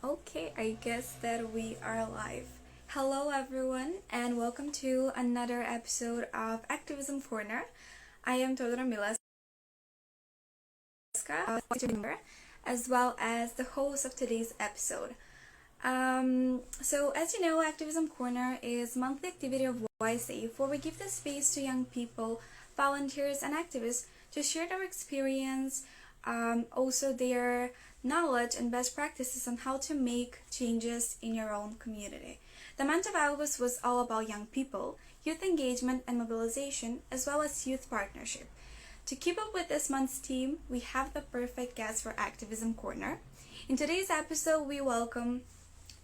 Okay, I guess that we are live. Hello, everyone, and welcome to another episode of Activism Corner. I am Teodora Mileska, as well as the host of today's episode. So, as you know, Activism Corner is monthly activity of YSAFE where we give the space to young people, volunteers, and activists to share their experience, also their knowledge and best practices on how to make changes in your own community. The month of August was all about young people, youth engagement and mobilization, as well as youth partnership. To keep up with this month's theme, we have the perfect guest for Activism Corner. In today's episode, we welcome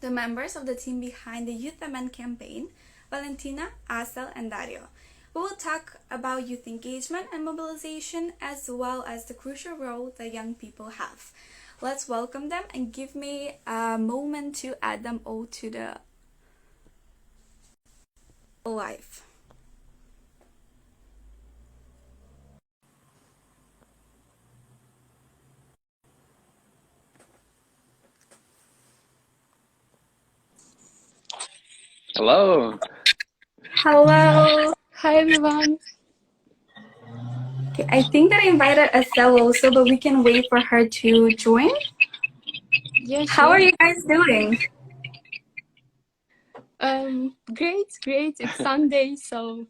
the members of the team behind the Youth Amend campaign, Valentina, Asel, and Dario. We will talk about youth engagement and mobilization as well as the crucial role that young people have. Let's welcome them and give me a moment to add them all to the live. Hello. Hello. Hi everyone. Okay, I think that I invited Asel also, but we can wait for her to join. Yeah, How sure. are you guys doing? Great. It's Sunday, so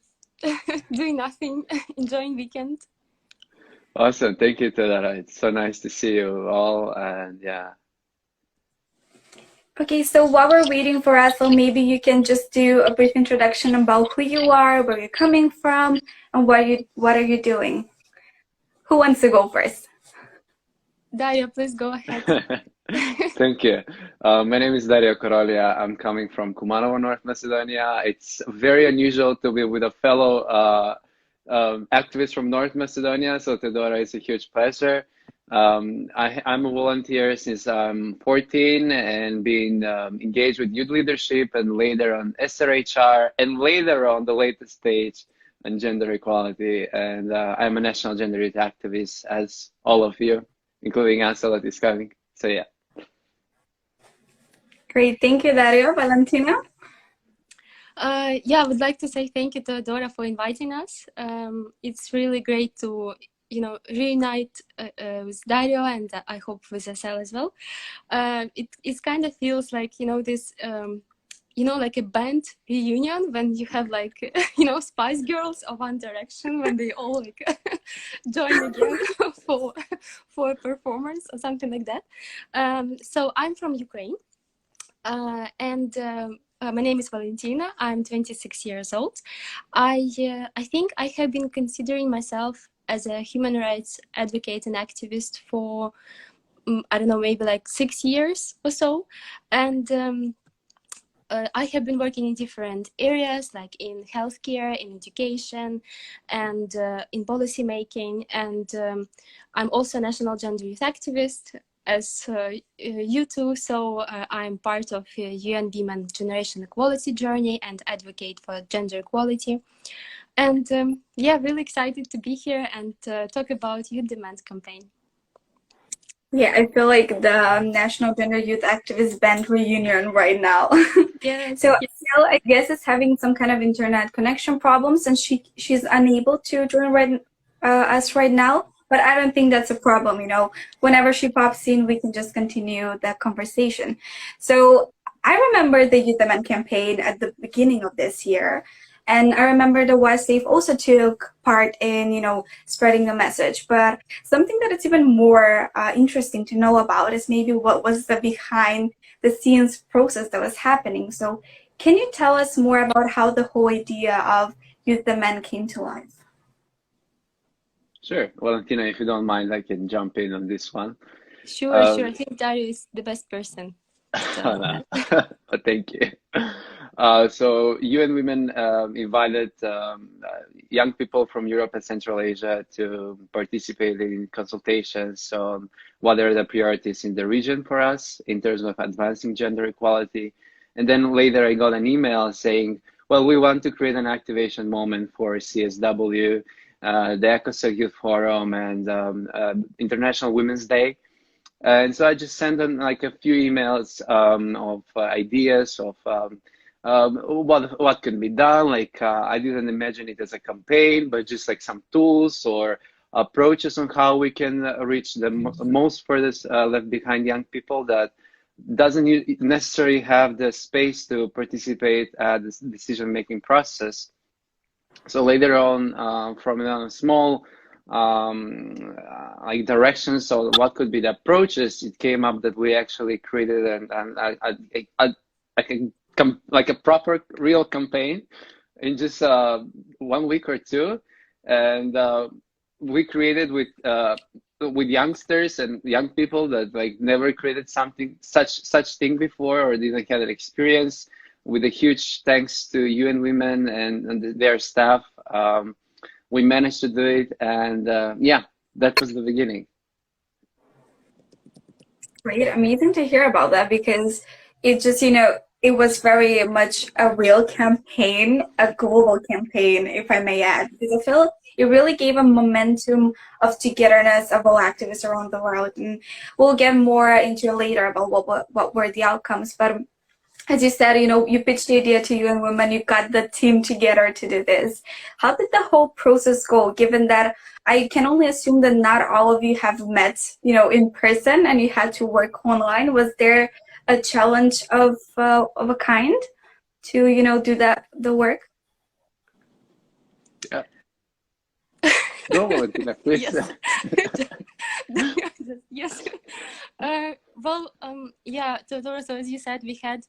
doing nothing, enjoying weekend. Awesome. Thank you, Tadara. It's so nice to see you all. And yeah. Okay, so while we're waiting for Asel, maybe you can just do a brief introduction about who you are, where you're coming from, and what are you doing? Who wants to go first? Dario, please go ahead. Thank you. My name is Dario Korolija. I'm coming from Kumanovo, North Macedonia. It's very unusual to be with a fellow activist from North Macedonia. So Tedora, it's a huge pleasure. I'm a volunteer since I'm 14 and been engaged with youth leadership and later on SRHR and later on the latest stage on gender equality. And I'm a national gender youth activist as all of you, including Asel that is coming. So yeah. Great, thank you, Dario. Valentina? Yeah, I would like to say thank you to Dora for inviting us. It's really great to reunite with Dario and I hope with Asel as well. It kind of feels like this like a band reunion when you have like Spice Girls of One Direction when they all like join again for a performance or something like that. So I'm from Ukraine, and my name is Valentina. I'm 26 years old. I think I have been considering myself as a human rights advocate and activist for I don't know, maybe like 6 years or so, and I have been working in different areas, like in healthcare, in education, and in policy making. And I'm also a national gender youth activist, as you too. So I'm part of UN Women Generation Equality Journey and advocate for gender equality. And yeah, really excited to be here and talk about Youth Demand campaign. Yeah, I feel like the National Gender Youth Activist Band reunion right now. Yes. So Asel, I guess, is having some kind of internet connection problems, and she's unable to join us right now. But I don't think that's a problem. Whenever she pops in, we can just continue that conversation. So I remember the Youth Amend campaign at the beginning of this year. And I remember the YSAFE also took part in, spreading the message. But something that is even more interesting to know about is maybe what was the behind the scenes process that was happening. So can you tell us more about how the whole idea of Youth Amend came to life? Sure. Valentina, if you don't mind, I can jump in on this one. Sure. I think Dario is the best person. But thank you. So UN Women invited young people from Europe and Central Asia to participate in consultations on what are the priorities in the region for us in terms of advancing gender equality. And then later I got an email saying, well, we want to create an activation moment for CSW, the ECOSOC Youth Forum and International Women's Day. And so I just sent them like a few emails of ideas of what could be done. Like I didn't imagine it as a campaign, but just like some tools or approaches on how we can reach the most furthest left behind young people that doesn't necessarily have the space to participate at this decision-making process. So later on, from a small like directions on what could be the approaches, it came up that we actually created like a proper real campaign in just 1 week or two, and we created with youngsters and young people that like never created something such thing before or didn't have an experience. With a huge thanks to UN Women and their staff, we managed to do it, and yeah, that was the beginning. Great, amazing to hear about that, because it just, it was very much a real campaign, a global campaign, if I may add, because I feel it really gave a momentum of togetherness of all activists around the world. And we'll get more into it later about what were the outcomes. But as you said, you pitched the idea to UN Women, you got the team together to do this. How did the whole process go, given that I can only assume that not all of you have met, in person, and you had to work online? Was there a challenge of a kind to, do the work? Yeah. Go, Valentina, please. Yes. Yes. Yeah, Teodoro, so as you said, we had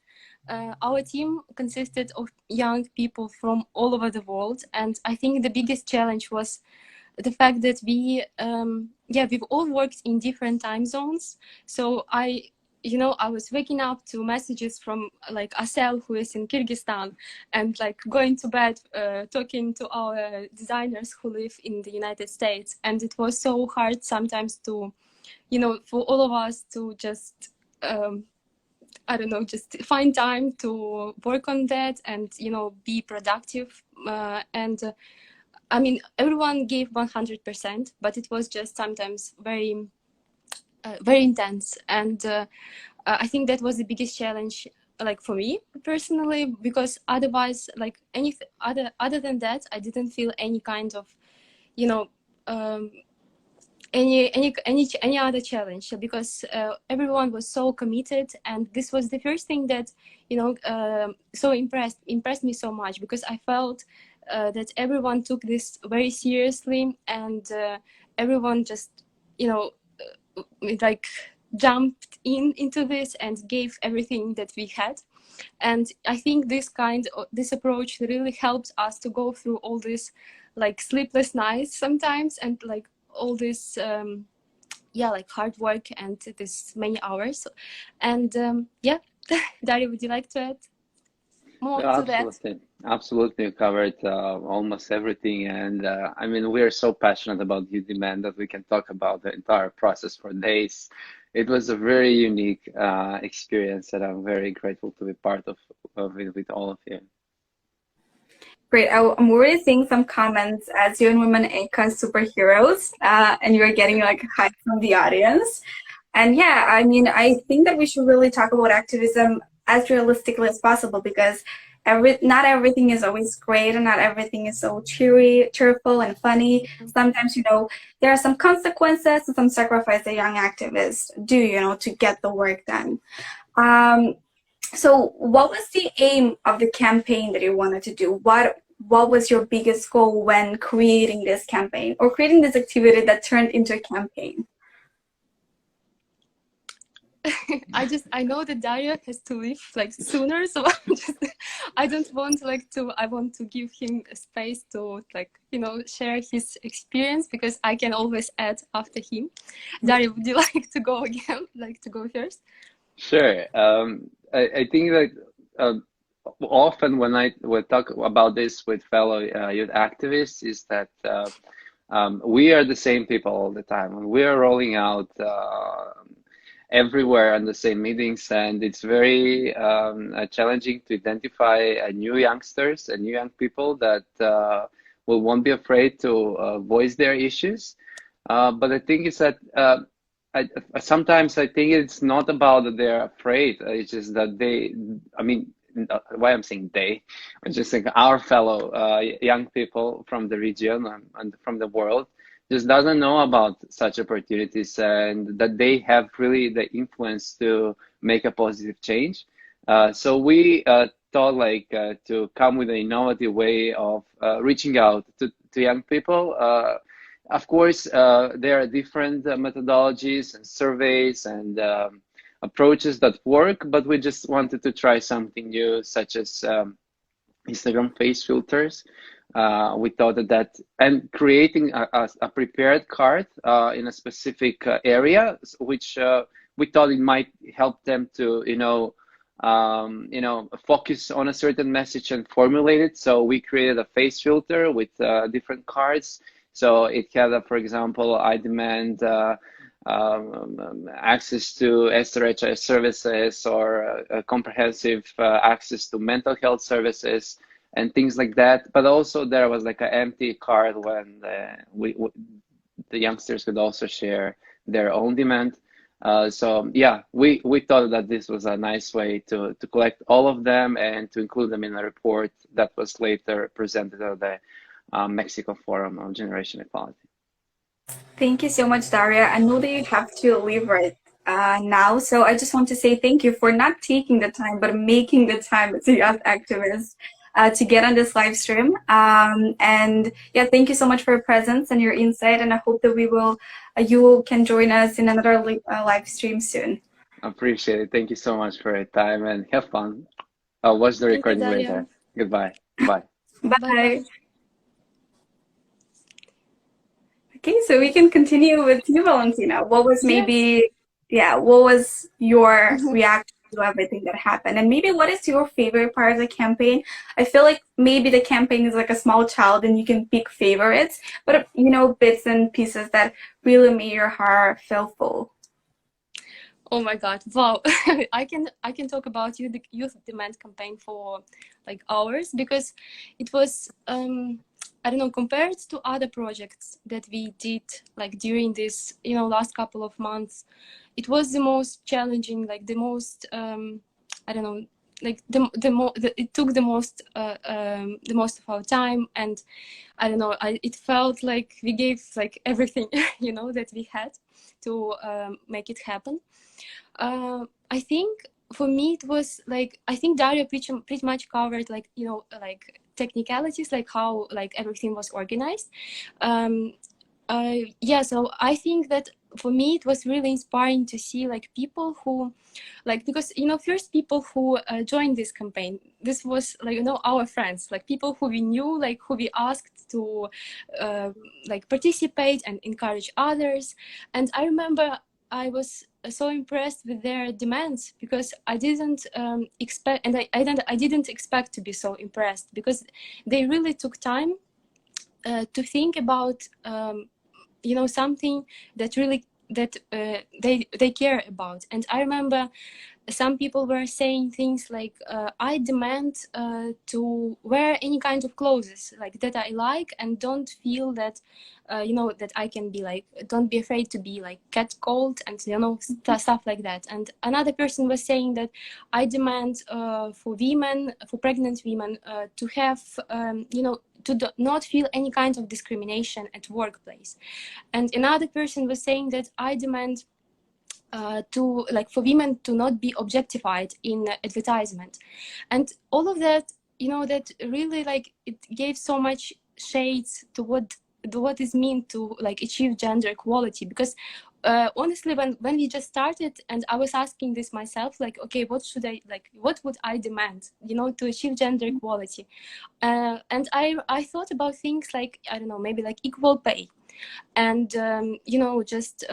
our team consisted of young people from all over the world, and I think the biggest challenge was the fact that we've all worked in different time zones. So I was waking up to messages from like Asel, who is in Kyrgyzstan, and like going to bed talking to our designers who live in the United States. And it was so hard sometimes to, for all of us to just, just find time to work on that and, be productive. I mean, everyone gave 100%, but it was just sometimes very intense. And I think that was the biggest challenge, like for me personally, because otherwise, like anything other than that, I didn't feel any kind of, any other challenge, because everyone was so committed. And this was the first thing that, so impressed me so much, because I felt that everyone took this very seriously, and everyone just, like jumped into this and gave everything that we had. And I think this approach really helped us to go through all this like sleepless nights sometimes, and like all this like hard work and this many hours. And Dario, would you like to add more to Absolutely. that? Absolutely, you covered almost everything, and I mean, we are so passionate about Youth Demand that we can talk about the entire process for days. It was a very unique experience that I'm very grateful to be part of it with all of you. Great. I'm already seeing some comments as UN Women Eka superheroes, and you're getting like hype from the audience. And yeah, I mean, I think that we should really talk about activism as realistically as possible, because not everything is always great, and not everything is so cheerful and funny. Sometimes, there are some consequences and some sacrifice that young activists do, to get the work done. So what was the aim of the campaign that you wanted to do? What was your biggest goal when creating this campaign, or creating this activity that turned into a campaign? I know that Dario has to leave like sooner, so I want to give him a space to share his experience, because I can always add after him. Dario, would you like to go again? Like to go first? Sure. I think that often when I would talk about this with fellow youth activists is that we are the same people all the time. We are rolling out everywhere in the same meetings, and it's very challenging to identify new youngsters and new young people that won't be afraid to voice their issues. But the thing is that sometimes I think it's not about that they're afraid. It's just that I mean, why I'm saying they, I'm just saying our fellow young people from the region and from the world just doesn't know about such opportunities, and that they have really the influence to make a positive change. So we thought like to come with an innovative way of reaching out to young people. Of course, there are different methodologies and surveys and approaches that work, but we just wanted to try something new, such as Instagram face filters. We thought that and creating a prepared card in a specific area, which we thought it might help them to, focus on a certain message and formulate it. So we created a face filter with different cards. So it had, for example, I demand access to SRHI services, or comprehensive access to mental health services and things like that. But also there was like an empty card when the youngsters could also share their own demand. So yeah, we thought that this was a nice way to collect all of them and to include them in a report that was later presented at the Mexico Forum on Generation Equality. Thank you so much, Daria. I know that you have to leave right now, so I just want to say thank you for not taking the time, but making the time as a youth activist to get on this live stream. And yeah, thank you so much for your presence and your insight. And I hope that you can join us in another live stream soon. Appreciate it. Thank you so much for your time and have fun. I'll watch the recording later. Goodbye. Bye. Bye. Bye. Okay, so we can continue with you, Valentina. What was what was your reaction to everything that happened? And maybe what is your favorite part of the campaign? I feel like maybe the campaign is like a small child and you can pick favorites, but bits and pieces that really made your heart feel full. Oh my God! Wow, I can talk about the youth demand campaign for like hours, because it was I don't know, compared to other projects that we did like during this last couple of months, it was the most challenging, like the most I don't know, like it took the most of our time, and I don't know, it felt like we gave like everything that we had to make it happen. I think for me it was like, I think Dario pretty much covered like like technicalities, like how like everything was organized. Yeah, so I think that for me it was really inspiring to see like people who like, because first people who joined this campaign, this was like our friends, like people who we knew, like who we asked to like participate and encourage others. And I remember I was so impressed with their demands, because I didn't expect, and I didn't expect to be so impressed, because they really took time to think about something that really they care about. And I remember some people were saying things like, I demand to wear any kind of clothes like that I like, and don't feel that that I can be like, don't be afraid to be like catcalled, and stuff like that. And another person was saying that I demand for pregnant women to have to not feel any kind of discrimination at workplace. And another person was saying that I demand to like for women to not be objectified in advertisement. And all of that, that really like it gave so much shades to what is mean to like achieve gender equality. Because honestly, when we just started, and I was asking this myself, like, okay, what would I demand to achieve gender equality? And I thought about things like, I don't know, maybe like equal pay, and just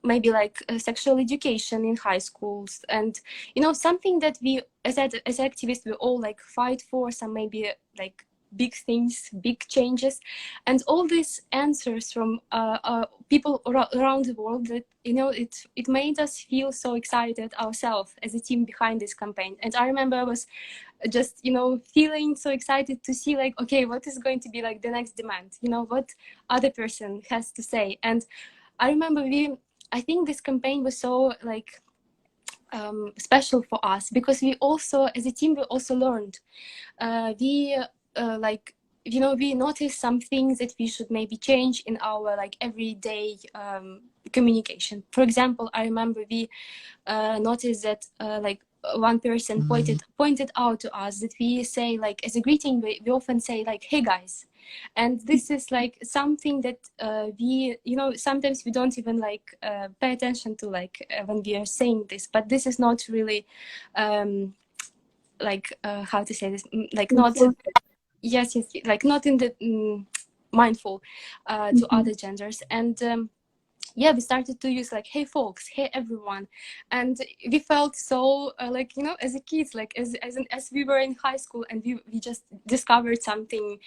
maybe like sexual education in high schools, and something that we as activists we all like fight for, some maybe like big things, big changes. And all these answers from people around the world, that it made us feel so excited ourselves as a team behind this campaign. And I remember I was just feeling so excited to see like, okay, what is going to be like the next demand, what other person has to say. And I remember I think this campaign was so like special for us, because we also, as a team, we also learned. We like, you know, we noticed some things that we should maybe change in our like everyday communication. For example, I remember we noticed that like one person pointed out to us that we say, like, as a greeting, we often say like, "Hey guys," and this is like something that we, you know, sometimes we don't even like pay attention to, like when we are saying this, but this is not really like how to say this, like not, yes, like not in the mindful to other genders. And yeah, we started to use like, "Hey folks," "Hey everyone," and we felt so like, you know, as a kids, like as we were in high school, and we just discovered something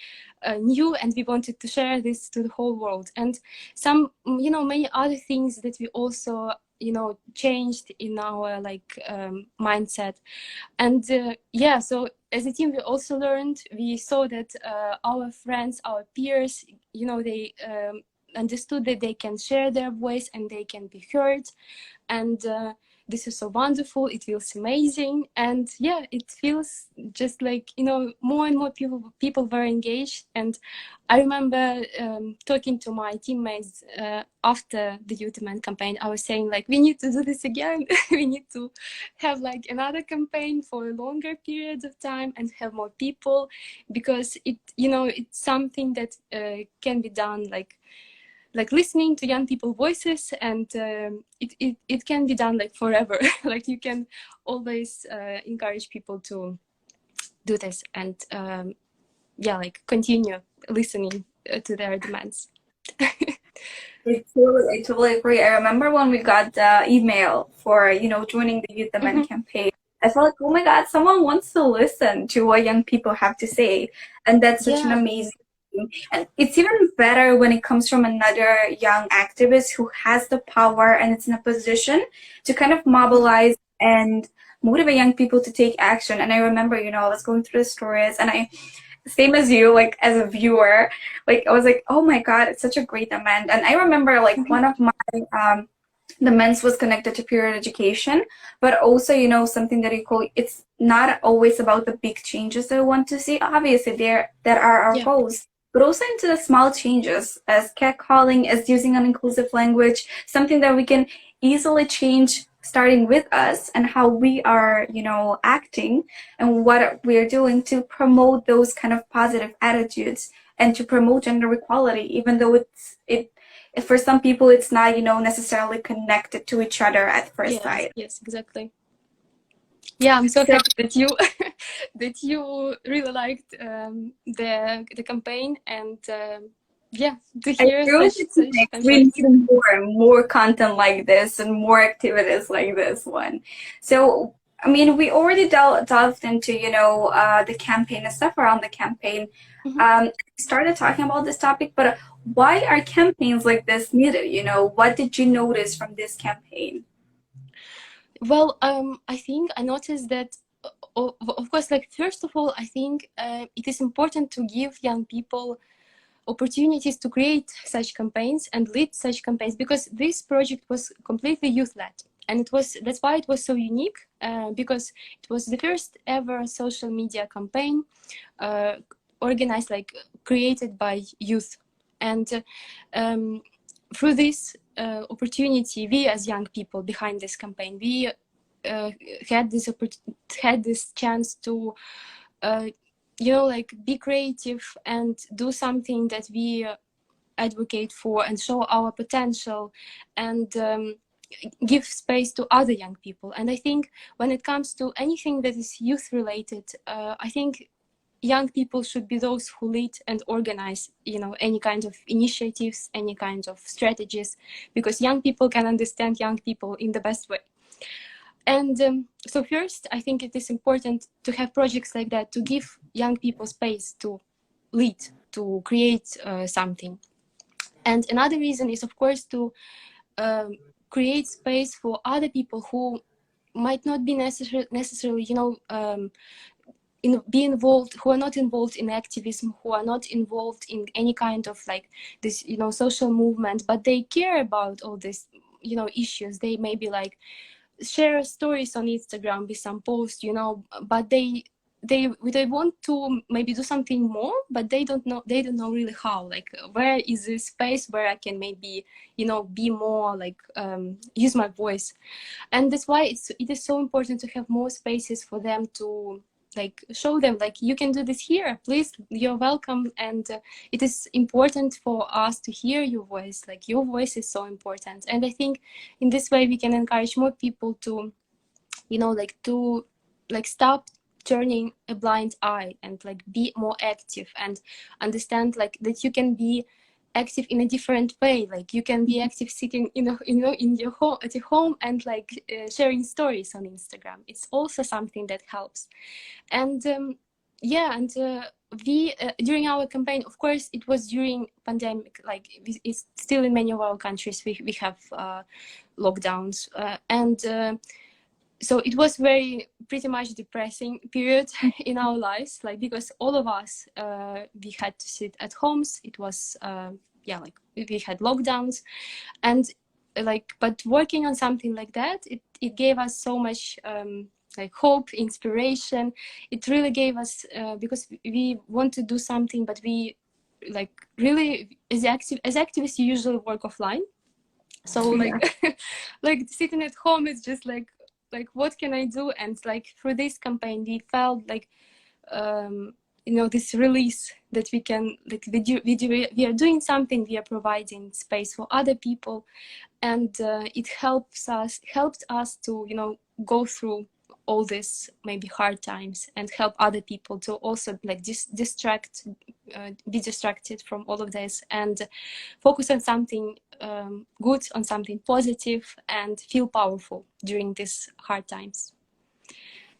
new, and we wanted to share this to the whole world. And some, you know, many other things that we also, you know, changed in our like mindset. And yeah, so as a team we also learned, we saw that our friends, our peers, you know, they understood that they can share their voice and they can be heard. And this is so wonderful, it feels amazing. And yeah, it feels just like, you know, more and more people were engaged. And I remember talking to my teammates after the Youth Demand campaign. I was saying like, we need to do this again. We need to have like another campaign for a longer period of time and have more people, because it, you know, it's something that can be done like listening to young people's voices, and it can be done like forever. Like you can always encourage people to do this, and yeah, like continue listening to their demands. I totally agree. I remember when we got the email for, you know, joining the Youth Demand campaign. I felt like, oh my God, someone wants to listen to what young people have to say. And that's such an amazing thing. And it's even better when it comes from another young activist who has the power and it's in a position to kind of mobilize and motivate young people to take action. And I remember, you know, I was going through the stories, and same as you, like as a viewer, like I was like, oh my God, it's such a great demand. And I remember like one of my demands was connected to peer education, but also, you know, something that you call, it's not always about the big changes that we want to see. Obviously, that are our goals, but also into the small changes, as catcalling, as using an inclusive language, something that we can easily change, starting with us and how we are, you know, acting and what we're doing to promote those kind of positive attitudes and to promote gender equality, even though for some people it's not, you know, necessarily connected to each other at first sight. Yes, exactly. Yeah, I'm so happy that you that you really liked the campaign, and yeah, to hear we need more content like this and more activities like this one. So I mean, we already delved into, you know, the campaign and stuff around the campaign. Started talking about this topic, but why are campaigns like this needed? You know, what did you notice from this campaign? Well, I think I noticed that, of course, like, first of all, I think it is important to give young people opportunities to create such campaigns and lead such campaigns, because this project was completely youth-led. And that's why it was so unique, because it was the first ever social media campaign organized, like created by youth. And through this opportunity, we as young people behind this campaign, we had this chance to you know, like, be creative and do something that we advocate for and show our potential, and give space to other young people. And I think when it comes to anything that is youth related, I think young people should be those who lead and organize, you know, any kind of initiatives, any kind of strategies, because young people can understand young people in the best way. And so first, I think it is important to have projects like that, to give young people space to lead, to create something. And another reason is, of course, to create space for other people who might not be necessarily, you know, be involved, who are not involved in activism, who are not involved in any kind of like this, you know, social movement, but they care about all this, issues. They maybe like share stories on Instagram with some posts, but they want to maybe do something more, but they don't know really how, like where is this space where I can maybe be more like use my voice. And that's why it is so important to have more spaces for them to like show them like you can do this here, please, you're welcome. And it is important for us to hear your voice, like your voice is so important. And I think in this way we can encourage more people to stop turning a blind eye and like be more active and understand like that you can be active in a different way. Like you can be active sitting in your home at your home and like sharing stories on Instagram. It's also something that helps. And we during our campaign, of course it was during pandemic, like it's still in many of our countries we have lockdowns, so it was pretty much depressing period in our lives, like because all of us we had to sit at homes. It was like we had lockdowns, and but working on something like that, it gave us so much like hope, inspiration. It really gave us because we want to do something, but we like really as activists you usually work offline. So like sitting at home is just like what can I do? And like through this campaign we felt like this release that we can like we are doing something, we are providing space for other people, and it helped us to go through all this maybe hard times and help other people to also like be distracted from all of this and focus on something good, on something positive, and feel powerful during these hard times.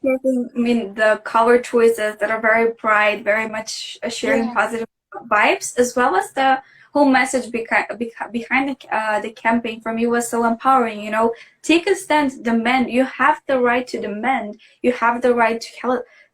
Yeah, I mean, the color choices that are very bright, very much sharing positive vibes, as well as the whole message behind the campaign for me was so empowering. Take a stand, demand. You have the right to demand. You have the right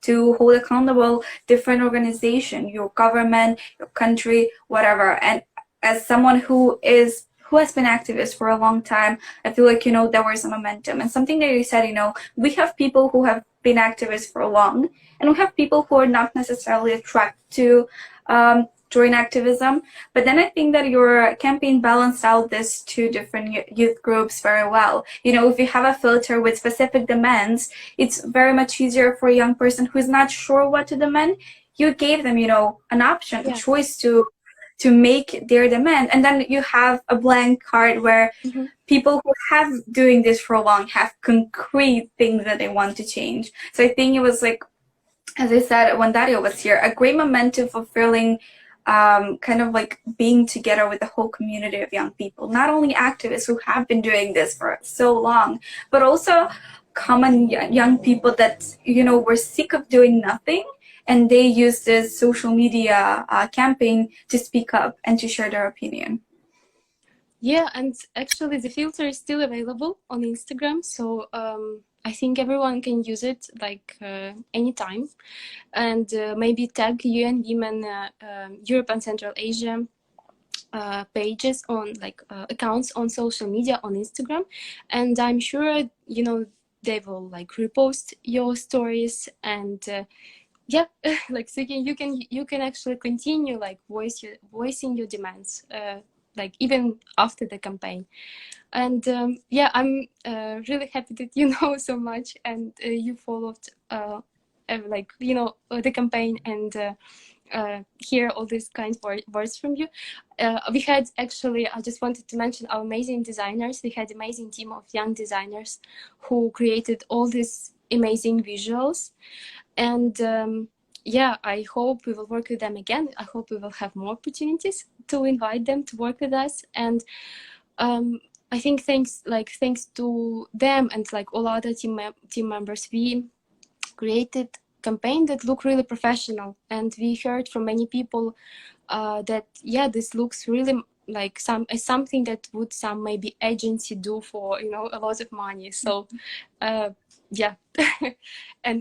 to hold accountable different organization, your government, your country, whatever. And as someone who has been activist for a long time, I feel like, there was a momentum. And something that you said, we have people who have been activists for long, and we have people who are not necessarily attracted to join activism. But then I think that your campaign balanced out these two different youth groups very well. If you have a filter with specific demands, it's very much easier for a young person who's not sure what to demand. You gave them, an option, a choice to make their demand. And then you have a blank card where people who have doing this for long have concrete things that they want to change. So I think it was like, as I said when Dario was here, a great momentum for feeling kind of like being together with the whole community of young people, not only activists who have been doing this for so long, but also common young people that were sick of doing nothing, and they use this social media campaign to speak up and to share their opinion. Yeah, and actually the filter is still available on Instagram, so I think everyone can use it like anytime, and maybe tag UN Women Europe and Central Asia pages on accounts on social media on Instagram, and I'm sure they will like repost your stories, and like so you can actually continue like voicing your demands like even after the campaign. And I'm really happy that you know so much, and you followed the campaign, and hear all these kind of words from you. We had actually, I just wanted to mention our amazing designers. We had amazing team of young designers who created all these amazing visuals. And I hope we will work with them again. I hope we will have more opportunities to invite them to work with us. And I think thanks to them and like all other team members, we created campaign that look really professional. And we heard from many people that this looks really like something that would some maybe agency do for a lot of money. So and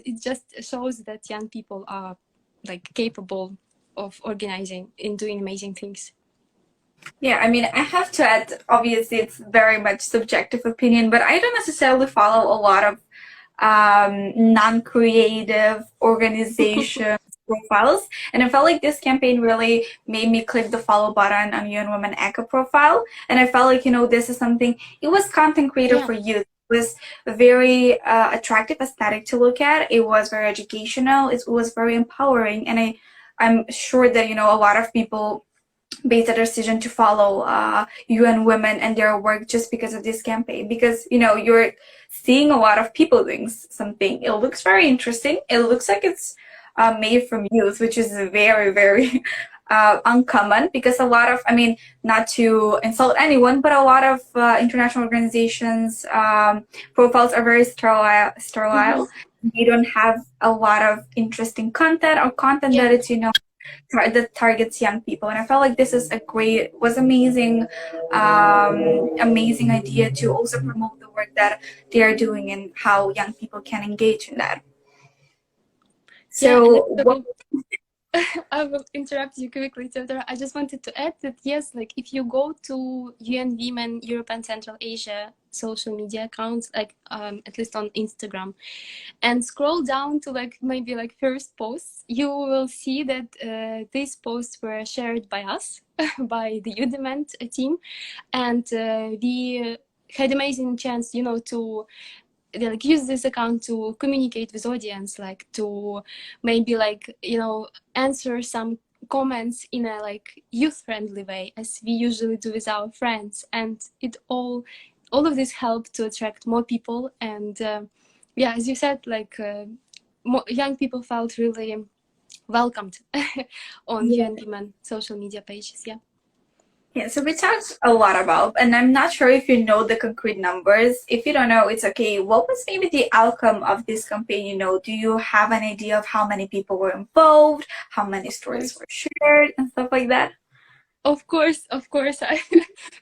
it just shows that young people are like capable of organizing and doing amazing things. Yeah, I mean, I have to add, obviously, it's very much subjective opinion, but I don't necessarily follow a lot of non-creative organization profiles. And I felt like this campaign really made me click the follow button on UN Women ECHO profile. And I felt like, this is something, it was content creator Yeah. for youth. It was very attractive aesthetic to look at. It was very educational. It was very empowering. And I'm sure that, a lot of people based a decision to follow UN Women and their work just because of this campaign. Because you're seeing a lot of people doing something. It looks very interesting. It looks like it's made from youth, which is very very uncommon. Because a lot of, I mean, not to insult anyone, but a lot of international organizations profiles are very sterile. They don't have a lot of interesting content or content Yeah. that it's that targets young people. And I felt like this is was amazing, amazing idea to also promote the work that they are doing and how young people can engage in that. Yeah, and So what? also, I will interrupt you quickly, Theodora. I just wanted to add that yes, like if you go to UN Women Europe and Central Asia social media accounts, like at least on Instagram, and scroll down to like maybe like first posts, you will see that these posts were shared by us, by the Udemy team, and we had amazing chance, to like use this account to communicate with audience, like to maybe like answer some comments in a like youth friendly way as we usually do with our friends, and it all of this helped to attract more people. And yeah, as you said, like more young people felt really welcomed on Yeah. UN Women social media pages. Yeah. Yeah, so we talked a lot about, and I'm not sure if you know the concrete numbers. If you don't know, it's okay. What was maybe the outcome of this campaign? Do you have an idea of how many people were involved, how many Of stories course. were shared, and stuff like that? Of course, I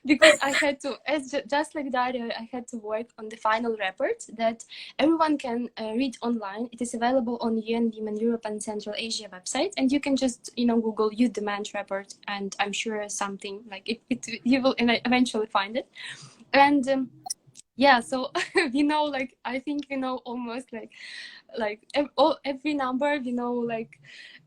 because I had to, as just like Dario, I had to work on the final report that everyone can read online. It is available on UN Women Europe and Central Asia website, and you can just Google "youth demand report," and I'm sure something like it you will eventually find it. And yeah, so we know, like I think we know almost like every number, like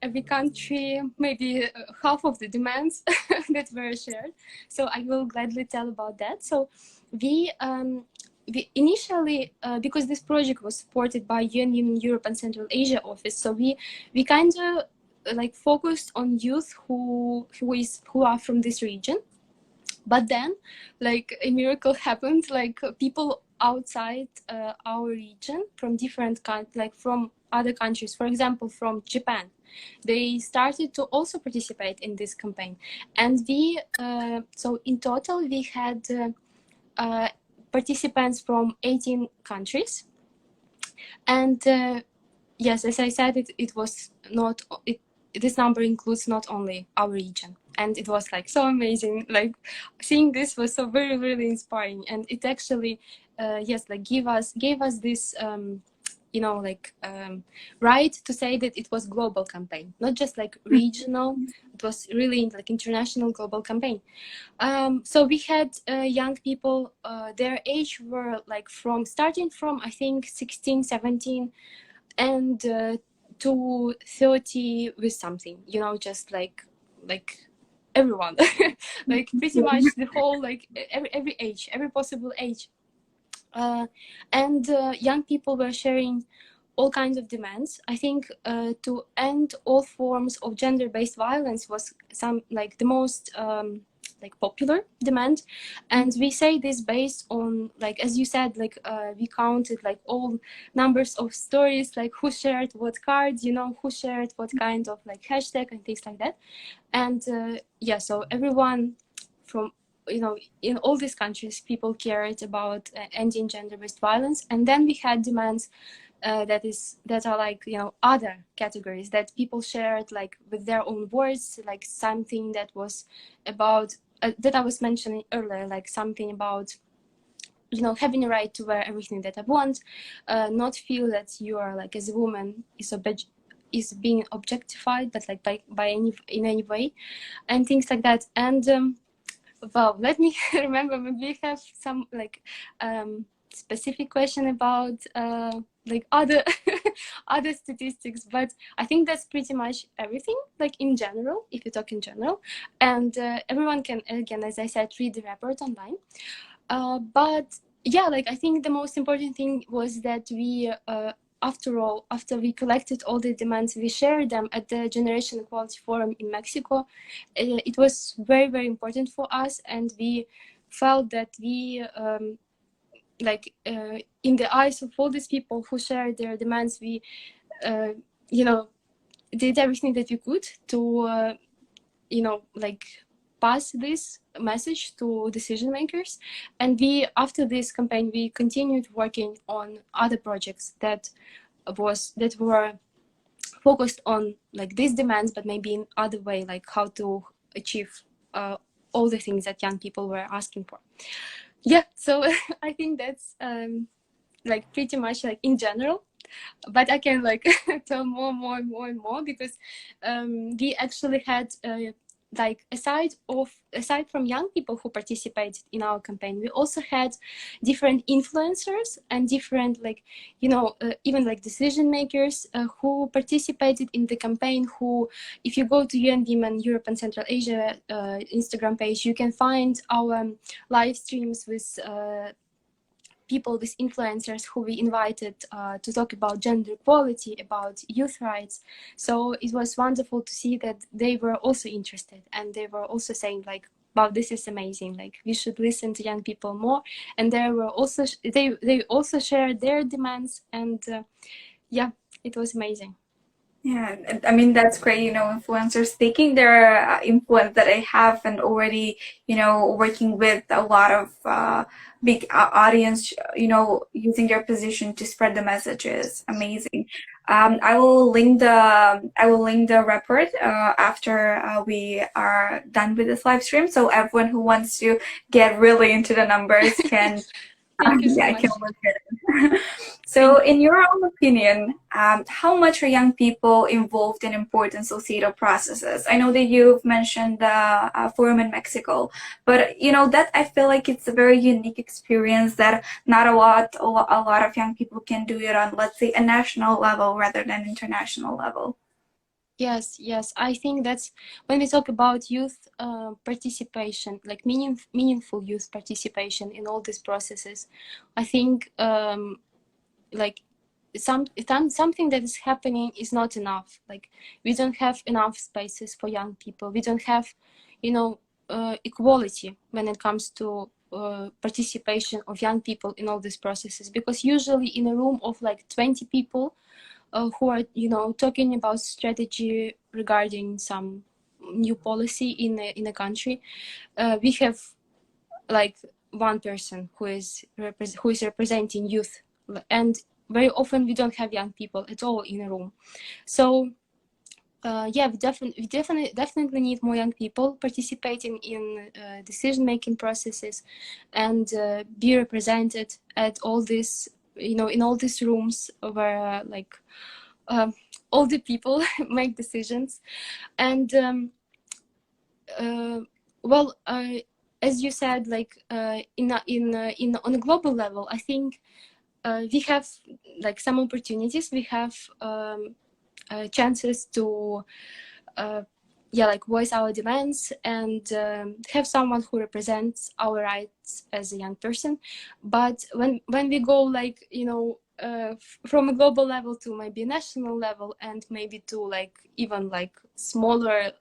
every country, maybe half of the demands that were shared. So I will gladly tell about that. So we initially, because this project was supported by UN Women Europe and Central Asia office, so we kind of like focused on youth who are from this region. But then like a miracle happened, like people outside our region from different like from other countries, for example from Japan, they started to also participate in this campaign. And we so in total we had participants from 18 countries. And yes, as I said, it was not this number includes not only our region. And it was like so amazing, like seeing this was so very really inspiring. And it actually yes, like gave us this right to say that it was global campaign, not just like regional. It was really like international global campaign. So we had young people, their age were like starting from I think 16, 17, and to 30 with something, just like everyone, like pretty much the whole, like every age, every possible age. And young people were sharing all kinds of demands. I think to end all forms of gender-based violence was the most like popular demand. And we say this based on, like as you said, like we counted like all numbers of stories, like who shared what cards, who shared what kind of like hashtag and things like that. And yeah, so everyone from in all these countries, people cared about ending gender-based violence. And then we had demands that are like other categories that people shared like with their own words, like something that was about that I was mentioning earlier, like something about having a right to wear everything that I want, not feel that you are like as a woman is being objectified, but like by in any way, and things like that. And Wow, let me remember. Maybe we have some like specific question about like other other statistics, but I think that's pretty much everything, like in general, if you talk in general. And everyone can, again, as I said, read the report online. But yeah, like I think the most important thing was that we after all, after we collected all the demands, we shared them at the Generation Equality Forum in Mexico. It was very, very important for us, and we felt that we like in the eyes of all these people who shared their demands, we you know, did everything that we could to you know, like pass this message to decision makers. And we, after this campaign, we continued working on other projects that were focused on like these demands, but maybe in other way, like how to achieve all the things that young people were asking for. Yeah, so I think that's like pretty much like in general, but I can like tell more because we actually had like aside from young people who participated in our campaign, we also had different influencers and different like, you know, even like decision makers who participated in the campaign, who, if you go to UN Women Europe and Central Asia Instagram page, you can find our live streams with people, with influencers who we invited to talk about gender equality, about youth rights. So it was wonderful to see that they were also interested, and they were also saying like, wow, this is amazing, like we should listen to young people more. And they were also they also shared their demands, and yeah, it was amazing. Yeah, I mean, that's great, you know, influencers taking their influence that they have and already, you know, working with a lot of big audience, you know, using their position to spread the messages. Amazing. I will link the report after we are done with this live stream, so everyone who wants to get really into the numbers can Thank you so yeah, I much. can look at it. So, in your own opinion, how much are young people involved in important societal processes? I know that you've mentioned the forum in Mexico, but you know that I feel like it's a very unique experience that not a lot of young people can do it on, let's say, a national level rather than international level. Yes, I think that's when we talk about youth participation, like meaningful youth participation in all these processes. I think like something that is happening is not enough. Like we don't have enough spaces for young people. We don't have, you know, equality when it comes to participation of young people in all these processes, because usually in a room of like 20 people who are, you know, talking about strategy regarding some new policy in a country, we have like one person who is representing youth, and very often we don't have young people at all in a room. So yeah, we definitely need more young people participating in decision-making processes and be represented at all this, you know, in all these rooms where like all the people make decisions. And well, as you said, like on a global level, I think we have like some opportunities. We have chances to yeah, like voice our demands and have someone who represents our rights as a young person. But when we go like, you know, from a global level to maybe a national level, and maybe to like even like smaller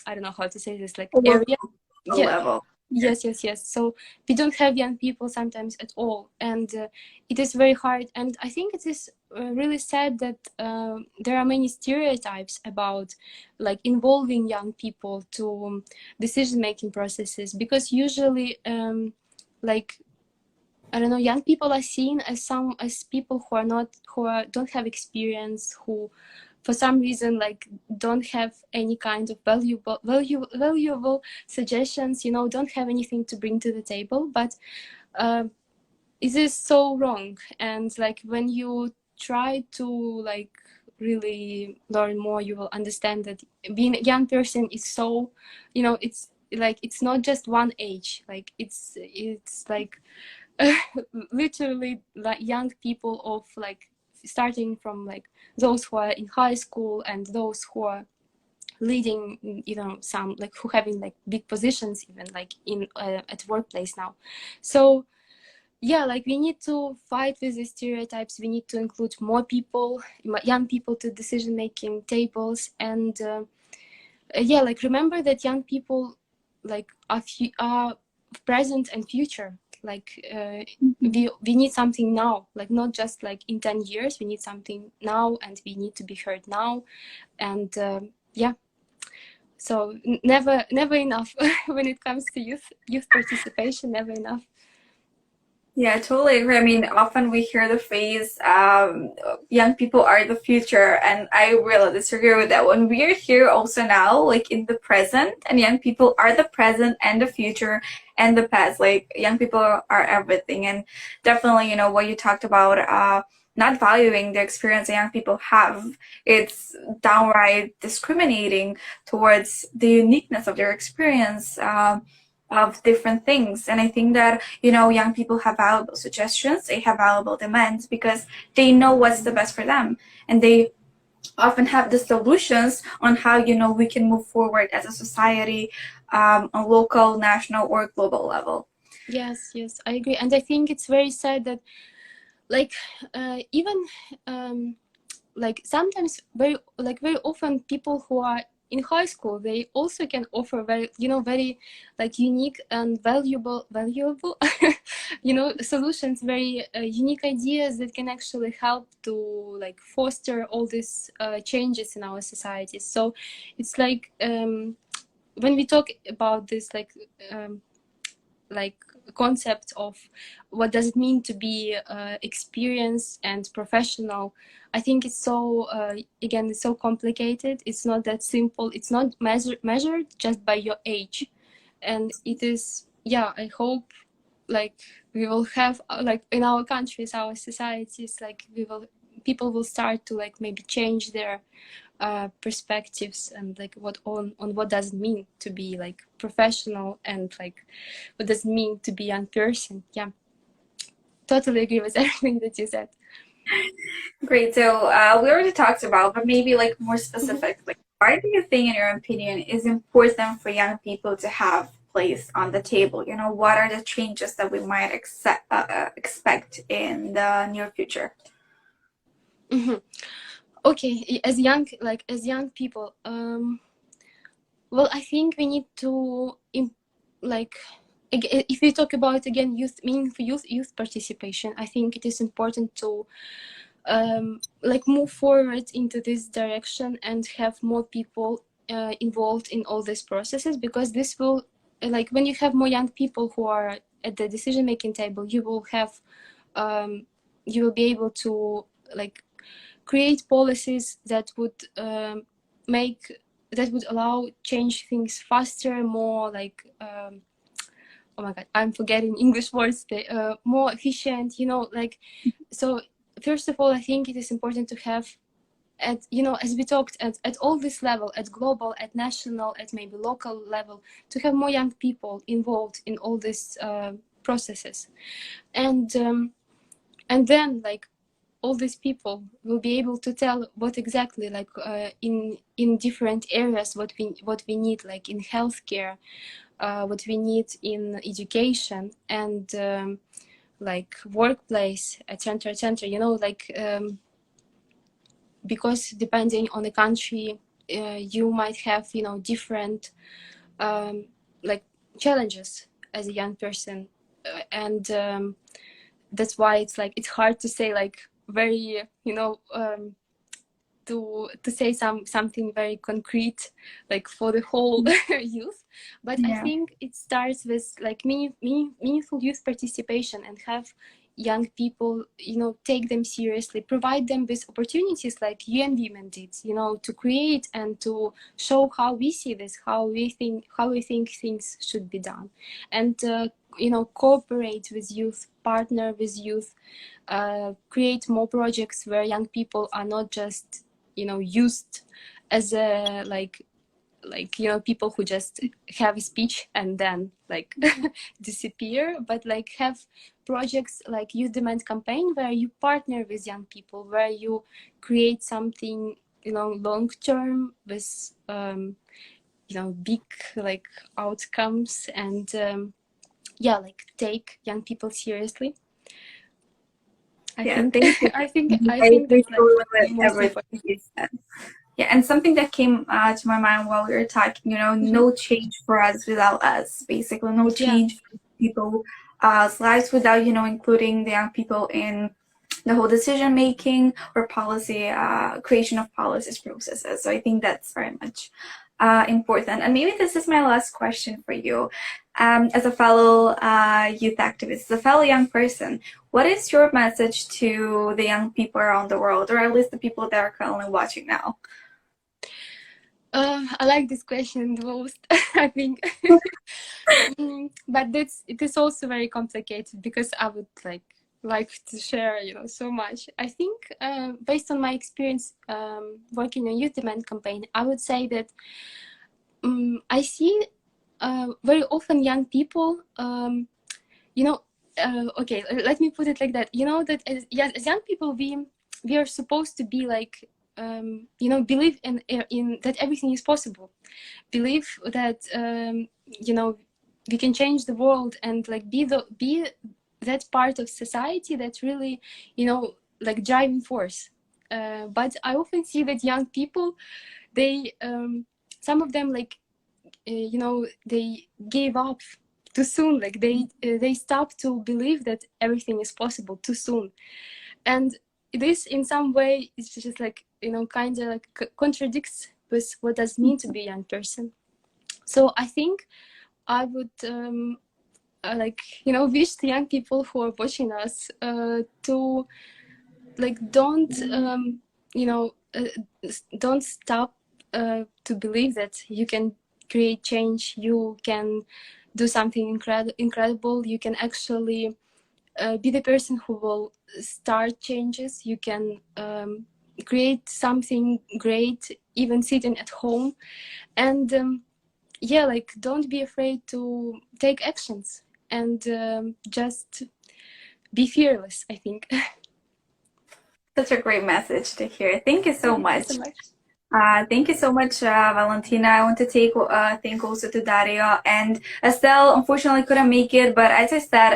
I don't know how to say this, like area. Yeah. Level. Yes. So we don't have young people sometimes at all, and it is very hard. And I think it is really sad that there are many stereotypes about like involving young people to decision-making processes, because usually like, I don't know, young people are seen as people who don't have experience, who for some reason like don't have any kind of valuable suggestions, you know, don't have anything to bring to the table. But it is so wrong. And like when you try to like really learn more, you will understand that being a young person is so, you know, it's like it's not just one age, like it's like literally like young people of like starting from like those who are in high school and those who are leading, you know, some like who having like big positions even like in at workplace now. So yeah, like we need to fight with these stereotypes. We need to include more people, young people, to decision making tables. And yeah, like remember that young people like are present and future. Like we need something now, like not just like in 10 years. We need something now, and we need to be heard now. And yeah, so never enough when it comes to youth participation. Never enough. Yeah, I totally agree. I mean, often we hear the phrase, young people are the future, and I really disagree with that one. We are here also now, like in the present, and young people are the present and the future and the past. Like, young people are everything. And definitely, you know, what you talked about, not valuing the experience that young people have, it's downright discriminating towards the uniqueness of their experience. Of different things. And I think that, you know, young people have valuable suggestions, they have valuable demands because they know what's the best for them. And they often have the solutions on how, you know, we can move forward as a society on local, national, or global level. Yes, I agree. And I think it's very sad that like even like sometimes very often people who are in high school, they also can offer very, you know, very like unique and valuable you know, solutions, very unique ideas that can actually help to like foster all these changes in our society. So it's like when we talk about this like concept of what does it mean to be experienced and professional, I think it's so again, it's so complicated. It's not that simple. It's not measured just by your age. And it is, yeah, I hope like we will have like in our countries, our societies, like people will start to like maybe change their perspectives and like what what does it mean to be like professional, and like what does it mean to be a young person. Yeah, totally agree with everything that you said. Great. So we already talked about, but maybe like more specifically, why do you think, in your opinion, is important for young people to have place on the table? You know, what are the changes that we might expect in the near future? Okay, as young people, well, I think we need to like if we talk about again meaningful youth participation, I think it is important to like move forward into this direction and have more people involved in all these processes, because this will like when you have more young people who are at the decision making table, you will have you will be able to like create policies that would allow change things faster, more like oh my god, I'm forgetting English words, more efficient, you know, like. So first of all, I think it is important to have at, you know, as we talked, at all this level, at global, at national, at maybe local level, to have more young people involved in all these processes. And then like all these people will be able to tell what exactly like in different areas what we need, like in healthcare, what we need in education, and like workplace, etc., etc. You know, like because depending on the country, you might have, you know, different like challenges as a young person, and that's why it's like it's hard to say like very, you know, to say something very concrete like for the whole youth. But I think it starts with like meaningful youth participation, and have young people, you know, take them seriously, provide them with opportunities like you and women did, you know, to create and to show how we see this, how we think things should be done, and you know, cooperate with youth, partner with youth, create more projects where young people are not just, you know, used as a like like, you know, people who just have a speech and then like disappear, but like have projects like Youth Demand Campaign, where you partner with young people, where you create something, you know, long term with you know, big like outcomes, and yeah, like take young people seriously. I think thank you. I think I agree that's like totally the with most everything important. you said. Yeah, and something that came to my mind while we were talking, Mhm. no change for us without us, basically. No Yeah. change for people's lives without, including the young people in the whole decision making or policy creation of policies processes. So I think that's very much important. And maybe this is my last question for you. As a fellow youth activist, as a fellow young person, what is your message to the young people around the world, or at least the people that are currently watching now? I like this question the most. I think, but it is also very complicated, because I would like to share, you know, so much. I think based on my experience working on Youth Demand Campaign, I would say that I see very often young people, you know, okay, let me put it like that. You know, that as young people, we are supposed to be like, you know, believe in that everything is possible, believe that you know, we can change the world, and like be that part of society that really, you know, like driving force. But I often see that young people, they some of them, like you know, they gave up too soon. Like they stopped to believe that everything is possible too soon, and this in some way is just like, you know, kind of like contradicts with what does mean to be a young person. So I think I would like, you know, wish the young people who are watching us to like don't you know, don't stop to believe that you can create change, you can do something incredible, you can actually be the person who will start changes, you can create something great even sitting at home. And yeah, like don't be afraid to take actions, and just be fearless, I think. Such a great message to hear. Thank you so Thank you so much. much. Thank you so much, Valentina. I want to thank also to Dario and Estelle. Unfortunately, couldn't make it, but as I said,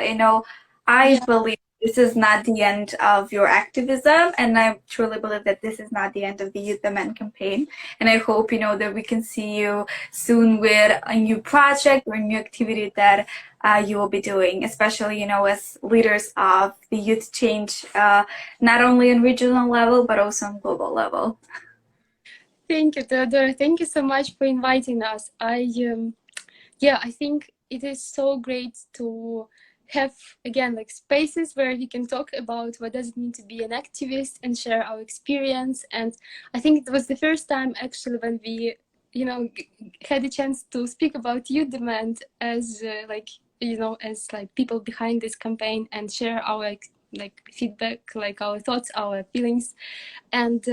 I Yeah, believe this is not the end of your activism, and I truly believe that this is not the end of the Youth Demand campaign. And I hope that we can see you soon with a new project or a new activity that you will be doing, especially as leaders of the youth change, not only on regional level but also on global level. thank you, Theodore. Thank you so much for inviting us. Yeah, I think it is so great to have, again, like spaces where we can talk about what does it mean to be an activist and share our experience. And I think it was the first time actually when we, you know, had a chance to speak about youth demand as like, you know, as like people behind this campaign, and share our like feedback, like our thoughts, our feelings. And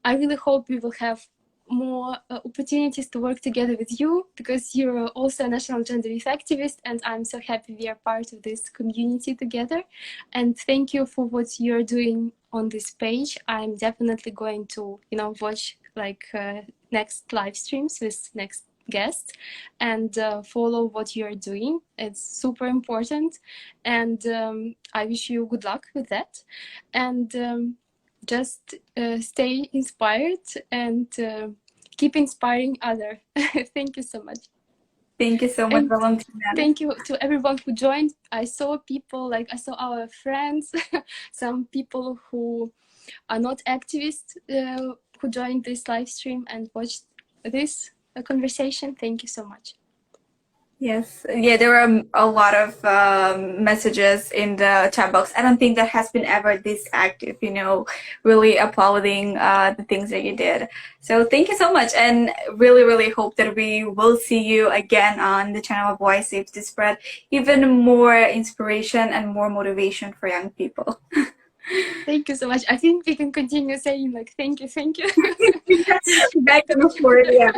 I really hope we will have more opportunities to work together with you, because you're also a national gender youth activist, and I'm so happy we are part of this community together. And thank you for what you're doing on this page. I'm definitely going to, you know, watch like next live streams with next guests, and follow what you're doing. It's super important, and I wish you good luck with that. And just stay inspired, and keep inspiring others. Thank you so much. Thank you so much, And Valentina. thank you to everyone who joined. I saw people, like I saw our friends, some people who are not activists, who joined this live stream and watched this conversation. Thank you so much. Yes, yeah, there were a lot of messages in the chat box. I don't think that has been ever this active, really applauding the things that you did. So thank you so much, and really, really hope that we will see you again on the channel of Why Safe to spread even more inspiration and more motivation for young people. Thank you so much. I think we can continue saying like thank you, thank you. Back and forth, yeah.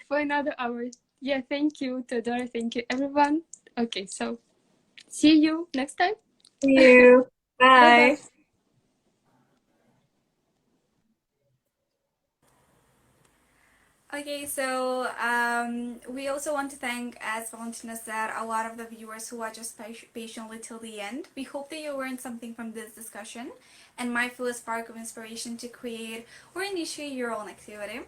for another hour. Yeah, thank you, Teodora. Thank you, everyone. Okay, so see you next time. See you. Bye-bye. Bye. Okay, so we also want to thank, as Valentina said, a lot of the viewers who watch us patiently till the end. We hope that you learned something from this discussion and might feel a spark of inspiration to create or initiate your own activity.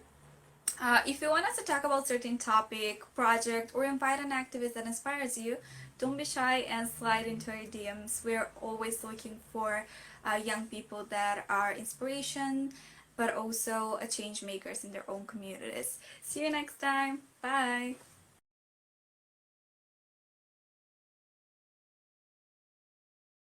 If you want us to talk about certain topic, project, or invite an activist that inspires you, don't be shy and slide into our DMs. We're always looking for young people that are inspiration, but also a change makers in their own communities. See you next time. Bye.